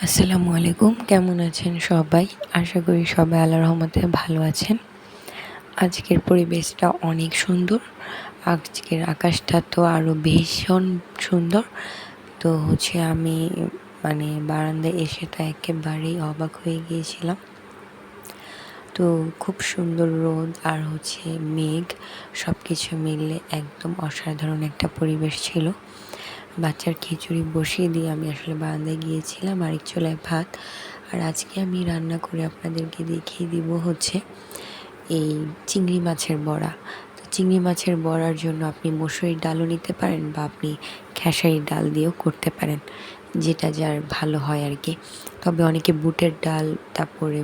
আসসালামু আলাইকুম, কেমন আছেন সবাই? আশা করি সবাই আল্লাহর রহমতে ভালো আছেন। আজকের পরিবেশটা অনেক সুন্দর। আজকের আকাশটা তো আরও ভীষণ সুন্দর। তো আমি বারান্দায় এসে তো একেবারেই অবাক হয়ে গিয়েছিলাম। তো খুব সুন্দর রোদ আর মেঘ সব কিছু মিললে একদম অসাধারণ একটা পরিবেশ ছিল। বাচ্চার খিচুড়ি বসিয়ে দিয়ে আমি আসলে বারান্দায় গিয়েছিলাম আরেক চুলায় ভাত। আর আজকে আমি রান্না করে আপনাদেরকে দেখিয়ে দিব এই চিংড়ি মাছের বড়া। তো চিংড়ি মাছের বড়ার জন্য আপনি মসুরির ডালও নিতে পারেন বা আপনি খেসারির ডাল দিয়েও করতে পারেন, যেটা যার ভালো হয় আর কি। তবে অনেকে বুটের ডাল তারপরে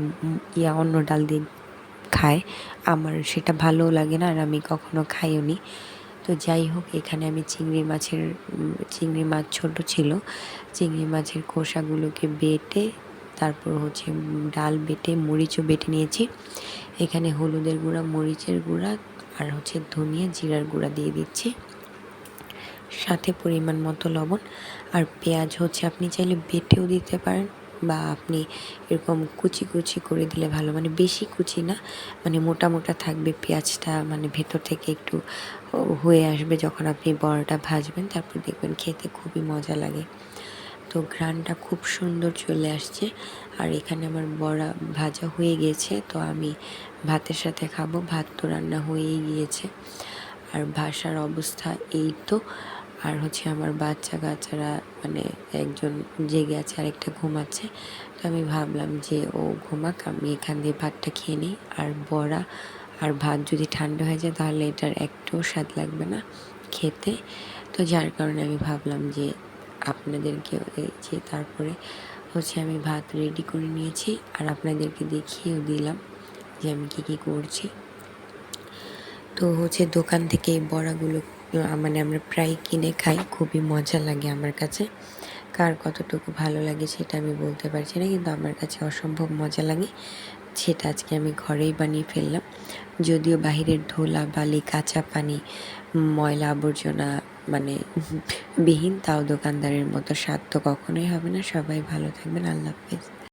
অন্য ডাল দিয়ে খায়, আমার সেটা ভালোও লাগে না আর আমি কখনো খাইও নি। তো যাই হোক, এখানে আমি চিংড়ি মাছ ছোট ছিল, চিংড়ি মাছের খোসাগুলোকে বেটে তারপর ডাল বেটে মরিচও বেটে নিয়েছি। এখানে হলুদের গুঁড়া, মরিচের গুঁড়া আর ধনিয়া জিরার গুঁড়া দিয়ে দিচ্ছি, সাথে পরিমাণ মতো লবণ। আর পেঁয়াজ আপনি চাইলে বেটেও দিতে পারেন বা আপনি এরকম কুচি কুচি করে দিলে ভালো, বেশি কুচি না, মোটা মোটা থাকবে পেঁয়াজটা, ভেতর থেকে একটু হয়ে আসবে যখন আপনি বড়াটা ভাজবেন, তারপর দেখবেন খেতে খুবই মজা লাগে। তো ঘ্রাণটা খুব সুন্দর চলে আসছে। আর এখানে আমার বড়া ভাজা হয়ে গিয়েছে, তো আমি ভাতের সাথে খাবো। ভাত তো রান্না হয়েই গিয়েছে আর ভাষার অবস্থা এই তো। আর আমার বাচ্চা কাচ্চারা একজন জেগে আছে, আরেকটা ঘুমাচ্ছে। তো আমি ভাবলাম যে ও ঘুমাক, আমি এখান দিয়ে ভাতটা খেয়ে নিই। আর বড়া আর ভাত যদি ঠান্ডা হয়ে যায় তাহলে এটার একটুও স্বাদ লাগবে না খেতে। তো যার কারণে আমি ভাবলাম যে আপনাদেরকে তারপরে আমি ভাত রেডি করে নিয়েছি আর আপনাদেরকে দেখিয়েও দিলাম যে আমি কী করছি। তো দোকান থেকে এই বড়াগুলো আমরা প্রায় কিনে খাই, খুবই মজা লাগে আমার কাছে। কার কতটুকু ভালো লাগে সেটা আমি বলতে পারছি না, কিন্তু আমার কাছে অসম্ভব মজা লাগে। সেটা আজকে আমি ঘরেই বানিয়ে ফেললাম। যদিও বাহিরের ধুলা বালি কাঁচা পানি ময়লা আবর্জনা বিহীন, তাও দোকানদারের মতো স্বাদ তো কখনোই হবে না। সবাই ভালো থাকবেন, আল্লাহ হাফেজ।